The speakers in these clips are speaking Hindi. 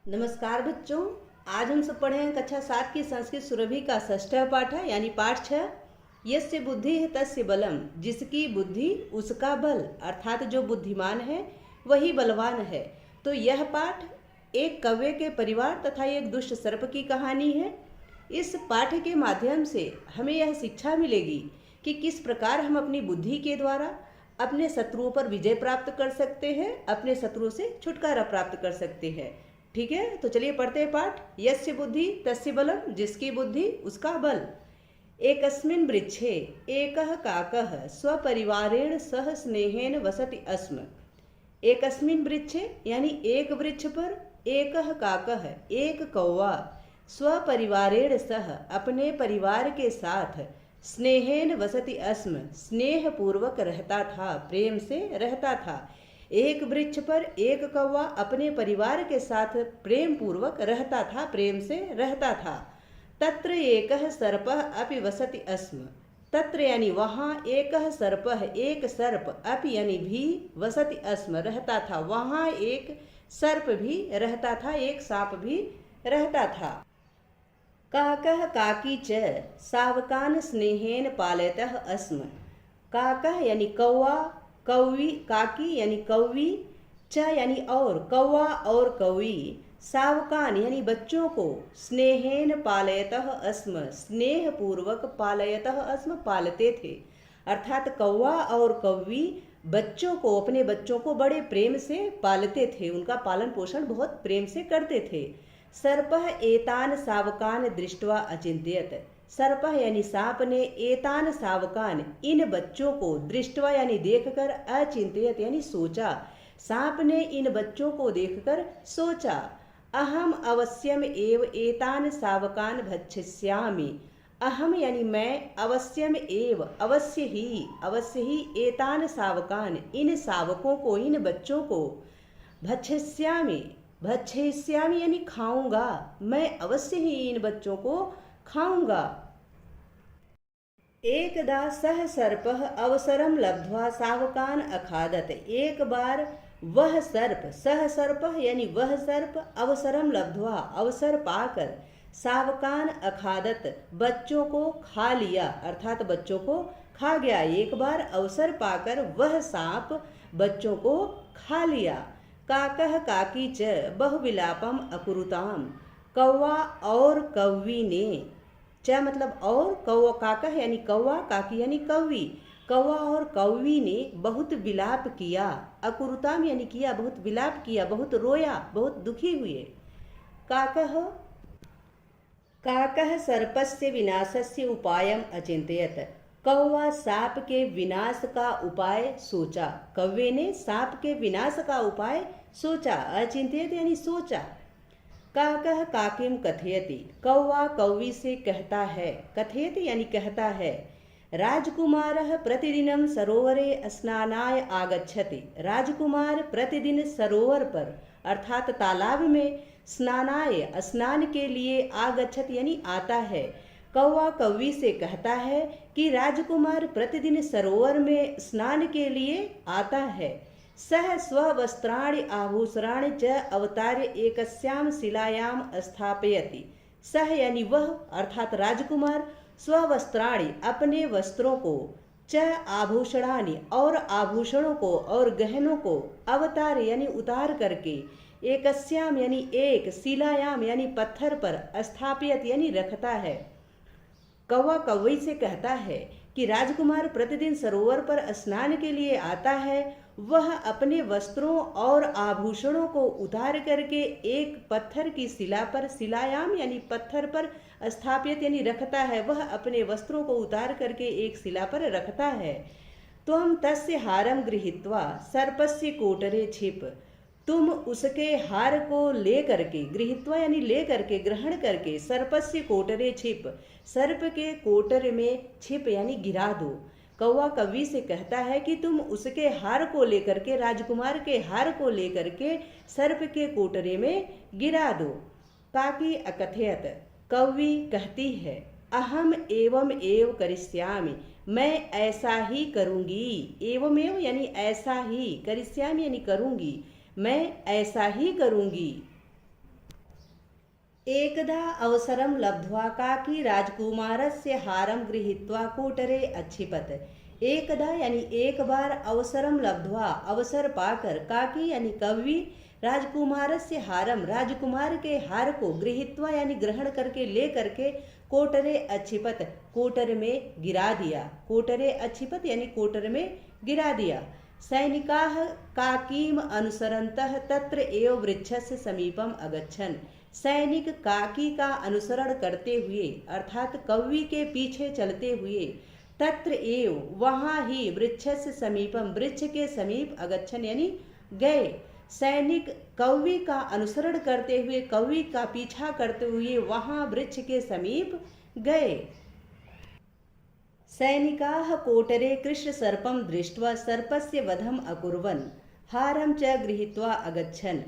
नमस्कार बच्चों। आज हम सब पढ़े हैं कक्षा 7 की संस्कृत सुरभि का 6वां पाठ है यानी पाठ 6। यस्य बुद्धि है तस्य बलम, जिसकी बुद्धि उसका बल, अर्थात जो बुद्धिमान है वही बलवान है। तो यह पाठ एक कौवे के परिवार तथा एक दुष्ट सर्प की कहानी है। इस पाठ के माध्यम से हमें यह शिक्षा मिलेगी कि किस प्रकार हम अपनी बुद्धि के द्वारा अपने शत्रुओं पर विजय प्राप्त कर सकते हैं, अपने शत्रुओं से छुटकारा प्राप्त कर सकते हैं। ठीक है, तो चलिए पढ़ते हैं पाठ। यस्य बुद्धि तस्य बलम, जिसकी बुद्धि उसका बल। एकस्मिन् वृक्षे एकः काकः स्वपरिवारेण सह स्नेहेन वसति अस्म। एकस्मिन् वृक्षे यानी एक वृक्ष पर, एकः काकः एक कौवा, स्वपरिवारेण सह अपने परिवार के साथ, स्नेहेन वसति अस्म स्नेह पूर्वक रहता था, प्रेम से रहता था। एक वृक्ष पर एक कौवा अपने परिवार के साथ प्रेम पूर्वक रहता था, प्रेम से रहता था। तत्र एकः सर्पः अपि वसति अस्म। तत्र यानी वहाँ, एकः सर्पः एक सर्प, अपि यानी भी, वसति अस्म रहता था, वहाँ एक सर्प भी रहता था, एक सांप भी रहता था। काकः काकी च सावकान स्नेहेन पालयतः अस्म। काकः यानी कौवा, कौवी, काकी यानी कौवी, च यानी और, कौवा और कौवी, सावकान यानी बच्चों को, स्नेहेन पालयतः अस्म स्नेह पूर्वक पालयतः अस्म पालते थे। अर्थात कौवा और कौवी बच्चों को, अपने बच्चों को बड़े प्रेम से पालते थे, उनका पालन पोषण बहुत प्रेम से करते थे। सर्पः एतान सावकान दृष्ट्वा अचिंत्यत। सर्पः यानी सांप ने, एतान सावकान इन बच्चों को, दृष्टवा यानी देखकर, अचिंत्यत यानी सोचा, सांप ने इन बच्चों को देखकर सोचा। अहम अवश्यम एव एतान सावकान भक्षिष्यामि। अहम यानी मैं, अवश्यम एव अवश्य ही एतान सावकान इन सावकों को, इन बच्चों को, भक्षिष्यामि भक्षिष्यामि यानी खाऊंगा, मैं अवश्य ही इन बच्चों को खाऊंगा। एकदा सह सर्पः अवसरम लब्ध्वा सावकान अखादत। एक बार वह सर्प, सह सर्पः यानी वह सर्प, अवसरम लब्ध्वा अवसर पाकर, सावकान अखादत बच्चों को खा लिया, अर्थात बच्चों को खा गया। एक बार अवसर पाकर वह सांप बच्चों को खा लिया। काकः काकी च बहुविलापम अकुरुताम। कौवा और कौवी ने, च मतलब और, कौवा काका यानी कौवा, काकी यानी कौवी, कौवा और कौवी ने बहुत विलाप किया, अकुरुताम यानी किया, बहुत विलाप किया, बहुत रोया, बहुत दुखी हुए। काकः काकः सर्पस्य विनाशस्य उपायम अचिंत्यत। कौवा सांप के विनाश का उपाय सोचा, कौवे ने सांप के विनाश का उपाय सोचा, अचिंत्यत यानी सोचा। काकः काकीम कथयति। कौवा कौवी से कहता है, कथयति यानी कहता है। राजकुमारः प्रतिदिनं सरोवरे स्नानाय आगच्छति। राजकुमार प्रतिदिन सरोवर पर, अर्थात तालाब में, स्नानाय स्नान के लिए, आगच्छति यानी आता है। कौवा कौवी से कहता है कि राजकुमार प्रतिदिन सरोवर में स्नान के लिए आता है। सह स्ववस्त्राणि आभूषणानि च अवतार्य एकस्यां शिलायां स्थापयति। सह यानी वह, अर्थात राजकुमार, स्ववस्त्राणि अपने वस्त्रों को, च आभूषणानि और आभूषणों को और गहनों को, अवतार यानी उतार करके, एकस्याम यानी एक, शिलायाम यानी पत्थर पर, स्थापियत यानी रखता है। कौवा कौवी से कहता है कि राजकुमार प्रतिदिन सरोवर पर स्नान के लिए आता है, वह अपने वस्त्रों और आभूषणों को उतार करके एक पत्थर की शिला पर, शिलायाम यानी पत्थर पर, स्थापित यानी रखता है, वह अपने वस्त्रों को उतार करके एक शिला पर रखता है। त्वं तस्य हारं गृहीत्वा सर्पस्य कोटरे क्षिप। तुम उसके हार को ले करके, गृहीत्वा यानी ले करके, ग्रहण करके, सर्पस्य कोटरे छिप, सर्प के कोटर में छिप यानी गिरा दो। कौवा कौवी से कहता है कि तुम उसके हार को लेकर के, राजकुमार के हार को लेकर के सर्प के कोटरे में गिरा दो। काकी अकथयत। कौवी कहती है, अहम एवं एव करिष्यामि, मैं ऐसा ही करूंगी। एवं एव यानी ऐसा ही, करिष्यामि यानी करूंगी, मैं ऐसा ही करूंगी। एकदा अवसरं लब्ध्वा काकी राजकुमारस्य हारं गृहीत्वा कूटरे अच्छिपत। एकदा यानी एक बार, अवसरम लब्ध्वा अवसर पाकर, काकी यानी कवि, राजकुमारस्य हारम राजकुमार के हार को, गृहीत्वा यानी ग्रहण करके, ले करके, कोटरे अच्छिपत कोटर में गिरा दिया। कोटरे अच्छिपत यानी कोटर में गिरा दिया। सैनिकाः काकीम अनुसरन्तः तत्र एव वृक्षस्य समीपम अगच्छन्। सैनिक काकी का अनुसरण करते हुए अर्थात कौवी के पीछे चलते हुए, तत्र एव वहाँ ही, वृक्षस्य समीपम वृक्ष के समीप, अगच्छन् यानी गए। सैनिक कौवी का अनुसरण करते हुए, कौवी का पीछा करते हुए वहाँ वृक्ष के समीप गए। सैनिकाः कोटरे कृष्णसर्पं दृष्ट्वा सर्पस्य वधम् अकुर्वन् हारं च गृहीत्वा अगच्छन्।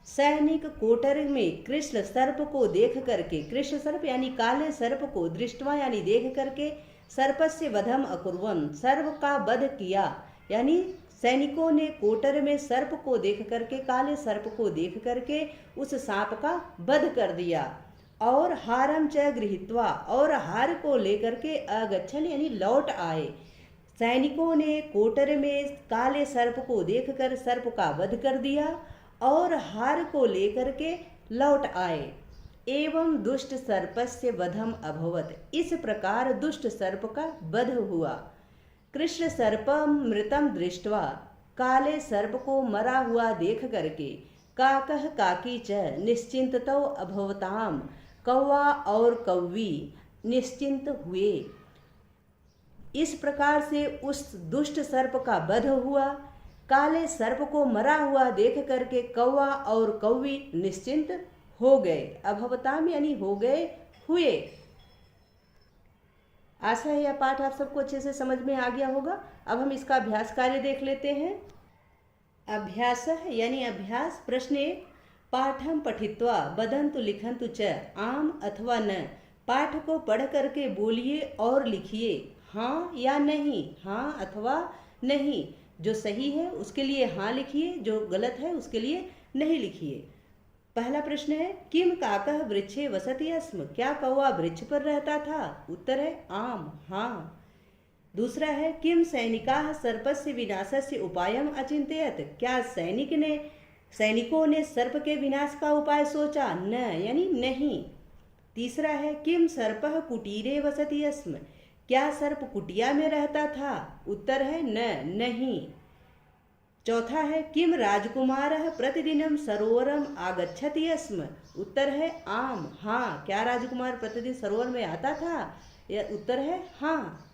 सैनिक कोटर में कृष्ण सर्प को देख करके, कृष्ण सर्प यानी काले सर्प को, दृष्टवा यानी देख करके, सर्पस्य वधम अकुर्वन् सर्प का वध किया। यानी सैनिकों ने कोटर में सर्प को देख करके, काले सर्प को देख करके उस सांप का वध कर दिया। और हारम च गृहीत्वा और हार को लेकर के अगच्छन यानी लौट आए। सैनिकों ने कोटर में काले सर्प को देखकर सर्प का वध कर दिया और हार को लेकर के लौट आए। एवं दुष्ट सर्पस्य वधम अभवत, इस प्रकार दुष्ट सर्प का वध हुआ। कृष्ण सर्पम मृतम दृष्ट्वा, काले सर्प को मरा हुआ देख करके, काकह काकी च निश्चिंततौ अभवताम, कौवा और कौवी निश्चिंत हुए। इस प्रकार से उस दुष्ट सर्प का वध हुआ। काले सर्प को मरा हुआ देख करके कौवा और कौवी निश्चिंत हो गए। अभवताम यानी हो गए, हुए। आशा है यह पाठ आप सबको अच्छे से समझ में आ गया होगा। अब हम इसका अभ्यास कार्य देख लेते हैं। अभ्यास यानी अभ्यास। प्रश्न 1, पाठम पठित्वा वदन्तु लिखन्तु च आम अथवा न। पाठ को पढ़ करके बोलिए और लिखिए हाँ या नहीं, हाँ अथवा नहीं। जो सही है उसके लिए हाँ लिखिए, जो गलत है उसके लिए नहीं लिखिए। पहला प्रश्न है, किम काकः वृक्षे वसति स्म, क्या कौवा वृक्ष पर रहता था? उत्तर है आम, हाँ। दूसरा है, किम सैनिकाः सर्पस्य विनाशस्य उपायम अचिन्तयत्, क्या सैनिकों ने सर्प के विनाश का उपाय सोचा? न यानी नहीं। तीसरा है, किम सर्पः कुटीरे वसति स्म, क्या सर्प कुटिया में रहता था? उत्तर है न, नहीं। चौथा है, किम राजकुमारः प्रतिदिनं सरोवरम आगच्छति स्म, उत्तर है आम, हाँ। क्या राजकुमार प्रतिदिन सरोवर में आता था? यह उत्तर है हाँ।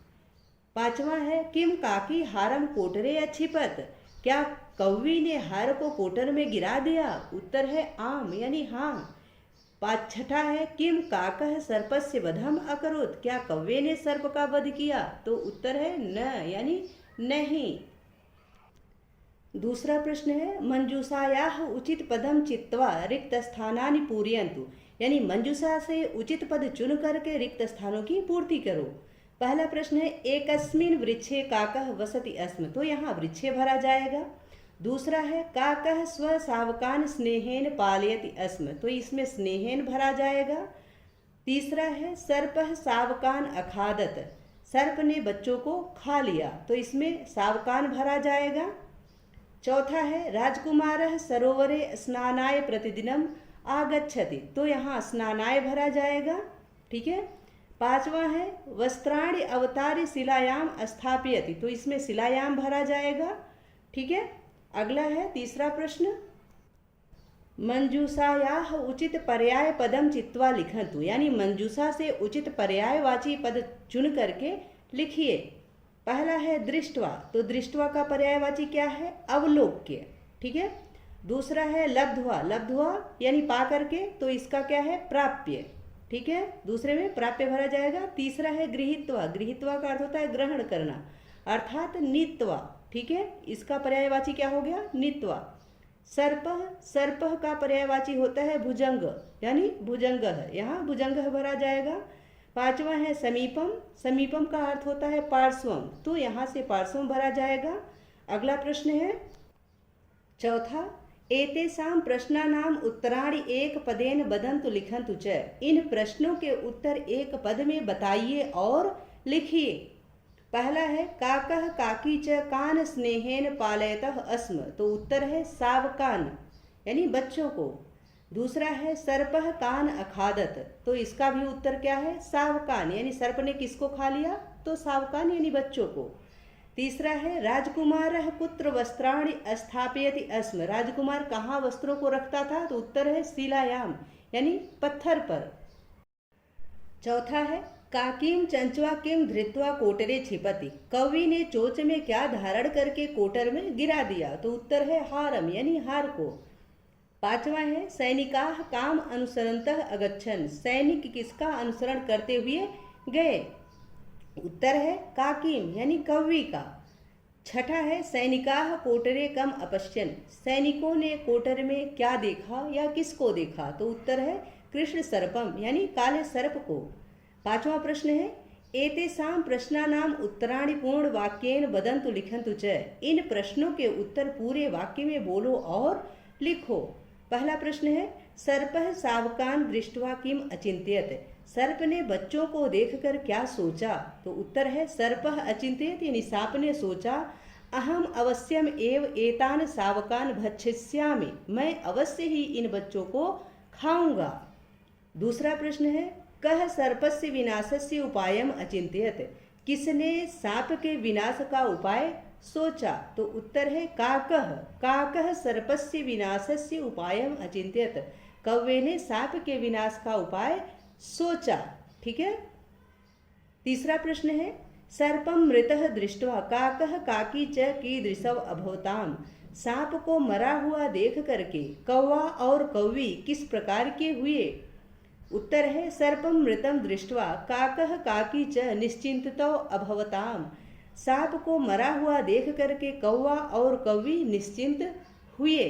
पांचवा है, किम काकी हारम कोटरे अच्छिपत, क्या कौवी ने हार को कोटर में गिरा दिया? उत्तर है आम यानी हाँ। छठा है, किम काकः सर्पस्य वधम अकरोत्, क्या कौवे ने सर्प का वध किया? तो उत्तर है न यानी नहीं। दूसरा प्रश्न है, मंजूषायाः उचित पदम चित्वा रिक्त स्थानानि पूरयन्तु, यानी मंजूषा से उचित पद चुन करके रिक्त स्थानों की पूर्ति करो। पहला प्रश्न है, एकस्मिन् वृक्षे काकः वसति स्म, तो यहाँ वृक्षे भरा जाएगा। दूसरा है, काकः स्वशावकान् स्नेहेन पालयति स्म, तो इसमें स्नेहेन भरा जाएगा। तीसरा है, सर्पः शावकान् अखादत, सर्प ने बच्चों को खा लिया, तो इसमें शावकान् भरा जाएगा। चौथा है, राजकुमारः सरोवरे स्नानाय प्रतिदिनम आगच्छति, तो यहाँ स्नानाय भरा जाएगा। ठीक है। पांचवा है, वस्त्राणि अवतार्य शिलायाम स्थापयति, तो इसमें शिलायाम भरा जाएगा। ठीक है। अगला है तीसरा प्रश्न, मंजूषायाः उचित पर्याय पदम चित्वा लिखन्तु, यानी मंजूषा से उचित पर्यायवाची पद चुन करके लिखिए। पहला है दृष्टवा, तो दृष्टवा का पर्यायवाची क्या है? अवलोक्य। ठीक है। दूसरा है लब्ध्वा, लब्ध्वा यानी पा करके, तो इसका क्या है? प्राप्य। ठीक है। दूसरे में प्राप्य भरा जाएगा। तीसरा है गृहीत्वा, गृहीत्वा का अर्थ होता है ग्रहण करना, अर्थात नीत्वा। ठीक है। इसका पर्यायवाची क्या हो गया? नीत्वा। सर्पः, सर्पः का पर्यायवाची होता है भुजंग, यानी भुजंगः, यहाँ भुजंगः भरा जाएगा। पांचवा है समीपम, समीपम का अर्थ होता है पार्श्वम, तो यहाँ से पार्श्वम भरा जाएगा। अगला प्रश्न है चौथा, एतेषां प्रश्नानाम् उत्तराणि एक पदेन वदन्तु लिखन्तु च। इन प्रश्नों के उत्तर एक पद में बताइए और लिखिए। पहला है काकः काकी च कान स्नेहेन पालयतः अस्म, तो उत्तर है सावकान यानी बच्चों को। दूसरा है सर्पः कान अखादत, तो इसका भी उत्तर क्या है सावकान यानी सर्प ने किसको खा लिया, तो सावकान यानी बच्चों को। तीसरा है राजकुमारः कुत्र वस्त्राणि स्थापयति अस्म, राजकुमार कहाँ वस्त्रों को रखता था, तो उत्तर है शिलायाम यानी पत्थर पर। चौथा है काकीम चंचवा किम धृत्वा कोटरे छिपति, कौवी ने चोच में क्या धारण करके कोटर में गिरा दिया, तो उत्तर है हारम यानी हार को। पांचवा है सैनिकाः काम अनुसरन्तः अगच्छन्, सैनिक किसका अनुसरण करते हुए गए, उत्तर है काकीम यानी कौवी का। छठा है सैनिकाः कोटरे कम अपश्यन्, सैनिकों ने कोटर में क्या देखा या किसको देखा, तो उत्तर है कृष्ण सर्पम यानी काले सर्प को। पांचवा प्रश्न है एतेषां प्रश्नानाम उत्तराणि पूर्ण वाक्येन वदन्तु लिखन्तु च, इन प्रश्नों के उत्तर पूरे वाक्य में बोलो और लिखो। पहला प्रश्न है सर्पः सावकान दृष्ट्वा किम अचिंत्यत, सर्प ने बच्चों को देखकर क्या सोचा, तो उत्तर है सर्पः अचिंत्यत यानी सांप ने सोचा अहम अवश्यम एव एतान सावकान भक्षिष्यामि, मैं अवश्य ही इन बच्चों को खाऊंगा। दूसरा प्रश्न है कः सर्पस्य विनाशस्य उपायम अचिंत्यत, किसने सांप के विनाश का उपाय सोचा, तो उत्तर है काकः, काकः सर्पस्य विनाशस्य उपायम अचिंत्यत, कौवे ने सांप के विनाश का उपाय सोचा। ठीक है। तीसरा प्रश्न है सर्पम मृतः दृष्ट्वा काकः काकी च कीदृशव अभवताम, सांप को मरा हुआ देख करके कौवा और कौवी किस प्रकार के हुए, उत्तर है सर्पम मृतम दृष्ट्वा काकः काकी च निश्चिंततो अभवताम, सांप को मरा हुआ देख करके कौवा और कौवी निश्चिंत हुए।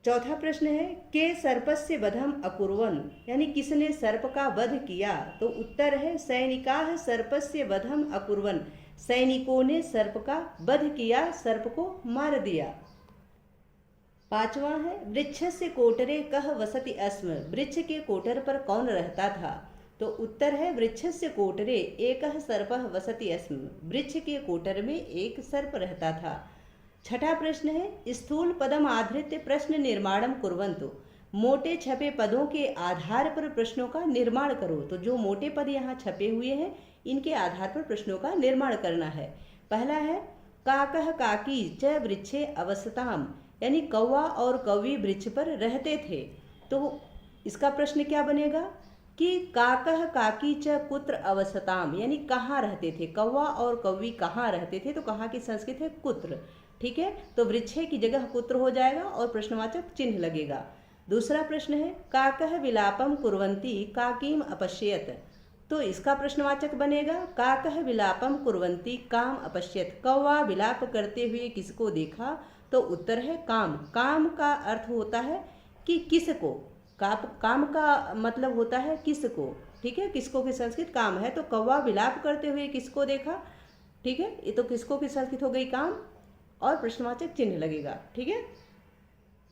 चौथा प्रश्न है के सर्पस्य वधम अकुर्वन्, यानी किसने सर्प का वध किया, तो उत्तर है सैनिकाः सर्पस्य वधम अकुर्वन्, सैनिकों ने सर्प का वध किया, सर्प को मार दिया। पांचवा है वृक्षस्य कोटरे कः वसति अस्म, वृक्ष के कोटर पर कौन रहता था, तो उत्तर है वृक्षस्य कोटरे एकः सर्पः वसति अस्म, वृक्ष के कोटर में एक सर्प रहता था। छठा प्रश्न है स्थूल पदम आधृत्य प्रश्न निर्माणम कुर्वन्तु, मोटे छपे पदों के आधार पर प्रश्नों का निर्माण करो, तो जो मोटे पद यहाँ छपे हुए हैं इनके आधार पर प्रश्नों का निर्माण करना है। पहला है काकः काकी च वृक्षे अवसताम, यानी कौवा और कौवी वृक्ष पर रहते थे, तो इसका प्रश्न क्या बनेगा कि काकः काकी च कुत्र अवसताम, यानी कहाँ रहते थे, कौवा और कौवी कहाँ रहते थे, तो कहाँ की संस्कृत है कुत्र। ठीक है, तो वृक्षे की जगह कुत्र हो जाएगा और प्रश्नवाचक चिन्ह लगेगा। दूसरा प्रश्न है काकः विलापम कुर्वन्ति काकीम अपश्यत, तो इसका प्रश्नवाचक बनेगा काकः विलापम कुर्वन्ति काम अपश्यत, कौवा विलाप करते हुए किसको देखा, तो उत्तर है काम। काम का अर्थ होता है कि किसको, काम का मतलब होता है किसको। ठीक है, किसको की संस्कृत काम है, तो कौवा विलाप करते हुए किसको देखा। ठीक है, ये तो किसको की संस्कृत हो गई काम और प्रश्नवाचक चिन्ह लगेगा। ठीक है।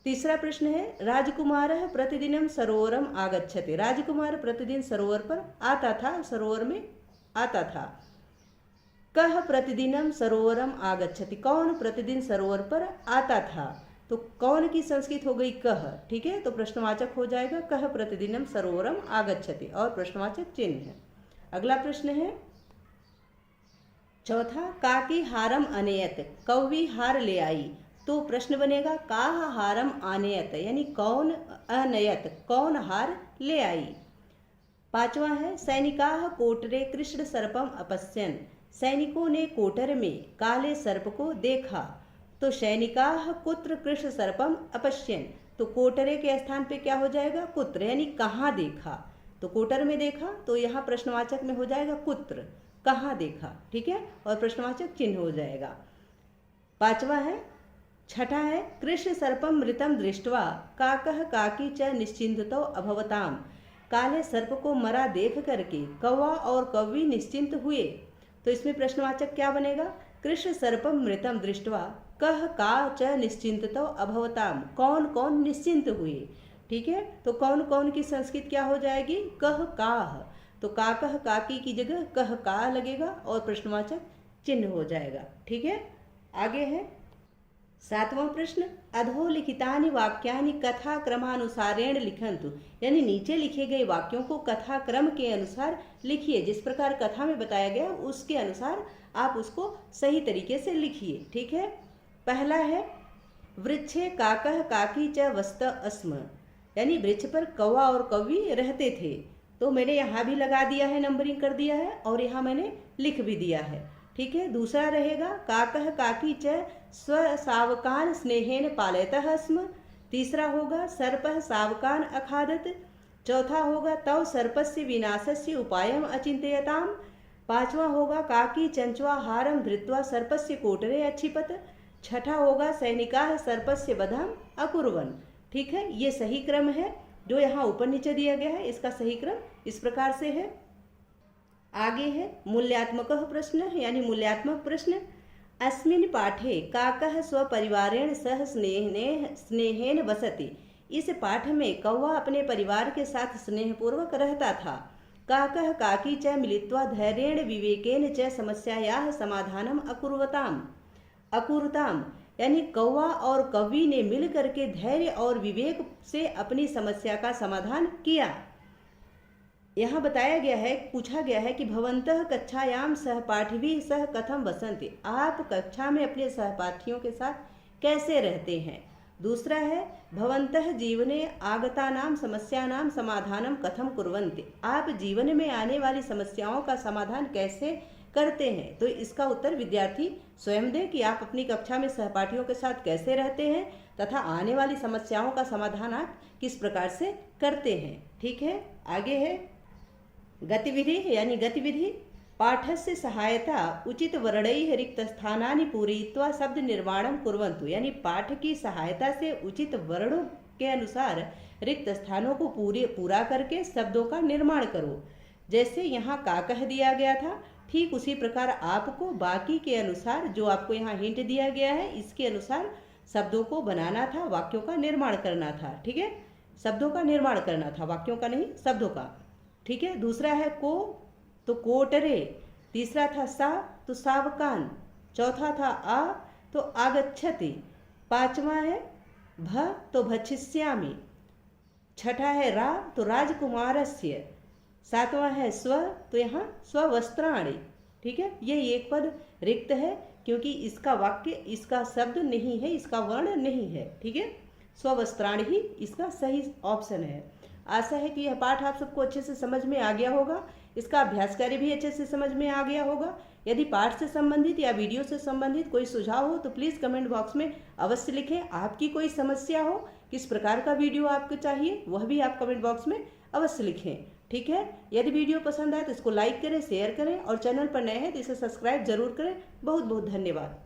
तीसरा प्रश्न है राजकुमारः प्रतिदिनम सरोवरम आगच्छति, राजकुमार प्रतिदिन सरोवर पर आता था, सरोवर में आता था। कः प्रतिदिनम सरोवरम आगच्छति, कौन प्रतिदिन सरोवर पर आता था, तो कौन की संस्कृत हो गई कह। ठीक है, तो प्रश्नवाचक हो जाएगा कह प्रतिदिनम सरोवरम आगच्छति और प्रश्नवाचक चिन्ह है। अगला प्रश्न है चौथा काकी हारम अनेयत, कौवी हार ले आई, तो प्रश्न बनेगा काह हारम आनेयत, यानी कौन अनयत, कौन हार ले आई। पांचवा है सैनिकाः कोटरे कृष्ण सर्पम अपश्यन्, सैनिकों ने कोटर में काले सर्प को देखा, तो सैनिकाः कुत्र कृष्ण सर्पम अपश्यन्, तो कोटरे के स्थान पे क्या हो जाएगा कुत्र, यानी कहाँ देखा, तो कोटर में देखा, तो यहाँ प्रश्नवाचक में हो जाएगा कुत्र, कहाँ देखा। ठीक है, और प्रश्नवाचक चिन्ह हो जाएगा। पांचवा है छठा है कृष्ण सर्पम मृतम दृष्ट्वा काकः काकी च निश्चिंततो अभवताम, काले सर्प को मरा देख करके कौवा और कौवी निश्चिंत हुए, तो इसमें प्रश्नवाचक क्या बनेगा कृष्ण सर्पम मृतम दृष्ट्वा कह का च निश्चिंततो अभवताम, कौन कौन निश्चिंत हुए। ठीक है, तो कौन कौन की संस्कृत क्या हो जाएगी, कह काह। तो का कह काकी की जगह कह का लगेगा और प्रश्नवाचक चिन्ह हो जाएगा। ठीक है, आगे है 7वां प्रश्न, अधोलिखितानि वाक्यानि कथा क्रमानुसारेण लिखन्तु, यानी नीचे लिखे गए वाक्यों को कथा क्रम के अनुसार लिखिए। जिस प्रकार कथा में बताया गया उसके अनुसार आप उसको सही तरीके से लिखिए। ठीक है, पहला है वृक्षे काकः काकी च वस्त अस्म, यानी वृक्ष पर कौवा और कौवी रहते थे। तो मैंने यहाँ भी लगा दिया है, नंबरिंग कर दिया है और यहाँ मैंने लिख भी दिया है। ठीक है, दूसरा रहेगा काकः काकी च स्वसावकान स्नेहेन पालयतः स्म। तीसरा होगा सर्पः सावकान अखादत। चौथा होगा तव सर्पस्य विनाशस्य उपायम अचिंतयताम। पांचवा होगा काकी चंचवा हारम धृत्वा सर्पस्य कोटरे अच्छिपत। छठा होगा सैनिकाः सर्पस्य वधम अकुर्वन। ठीक है, ये सही क्रम है जो यहाँ ऊपर नीचे दिया गया है, इसका सही क्रम इस प्रकार से है। आगे है मूल्यात्मक प्रश्न, यानी मूल्यात्मक प्रश्न। अस्मिन् पाठे काकः स्वपरिवारेण सह स्नेहेन वसति, इस पाठ में कौवा अपने परिवार के साथ स्नेहपूर्वक रहता था। काकः काकी च मिलित्वा धैर्येण विवेकेन च समस्यायाः समाधानम अकुरुताम, यानी कौवा और कौवी ने मिल करके धैर्य और विवेक से अपनी समस्या का समाधान किया। यहाँ बताया गया है, पूछा गया है कि भवन्तः कक्षायाम सहपाठिभिः सह कथम वसन्ति, आप कक्षा में अपने सहपाठियों के साथ कैसे रहते हैं। दूसरा है भवन्तः जीवने आगतानां समस्यानां समाधानम कथम कुर्वन्ति, आप जीवन में आने वाली समस्याओं का समाधान कैसे करते हैं। तो इसका उत्तर विद्यार्थी स्वयं दे कि आप अपनी कक्षा में सहपाठियों के साथ कैसे रहते हैं तथा आने वाली समस्याओं का समाधान आप किस प्रकार से करते हैं। ठीक है, आगे है गतिविधि, यानी गतिविधि। पाठस्य सहायता उचित वर्णैः रिक्त स्थानानि पूरयित्वा शब्द निर्माणं कुर्वन्तु, यानी पाठ की सहायता से उचित वर्णों के अनुसार रिक्त स्थानों को पूरा करके शब्दों का निर्माण करो। जैसे यहाँ काकः दिया गया था, ठीक उसी प्रकार आपको बाकी के अनुसार जो आपको यहाँ हिंट दिया गया है इसके अनुसार शब्दों को बनाना था, वाक्यों का निर्माण करना था। ठीक है, शब्दों का निर्माण करना था, वाक्यों का नहीं, शब्दों का। ठीक है, दूसरा है को तो कोटरे, तीसरा था सा तो सावकान, चौथा था आ तो आगच्छति, पांचवा है भ तो भक्षिष्यामि, छठा है रा तो राजकुमारस्य, सातवां है स्व तो यहाँ स्ववस्त्राणि। ठीक है, ये एक पद रिक्त है क्योंकि इसका वाक्य, इसका शब्द नहीं है, इसका वर्ण नहीं है। ठीक है, स्ववस्त्राणि ही इसका सही ऑप्शन है। आशा है कि यह पाठ आप सबको अच्छे से समझ में आ गया होगा, इसका अभ्यास कार्य भी अच्छे से समझ में आ गया होगा। यदि पाठ से संबंधित या वीडियो से संबंधित कोई सुझाव हो तो प्लीज़ कमेंट बॉक्स में अवश्य लिखें। आपकी कोई समस्या हो, किस प्रकार का वीडियो आपको चाहिए, वह भी आप कमेंट बॉक्स में अवश्य लिखें। ठीक है, यदि वीडियो पसंद आए तो इसको लाइक करें, शेयर करें और चैनल पर नए हैं तो इसे सब्सक्राइब जरूर करें। बहुत बहुत धन्यवाद।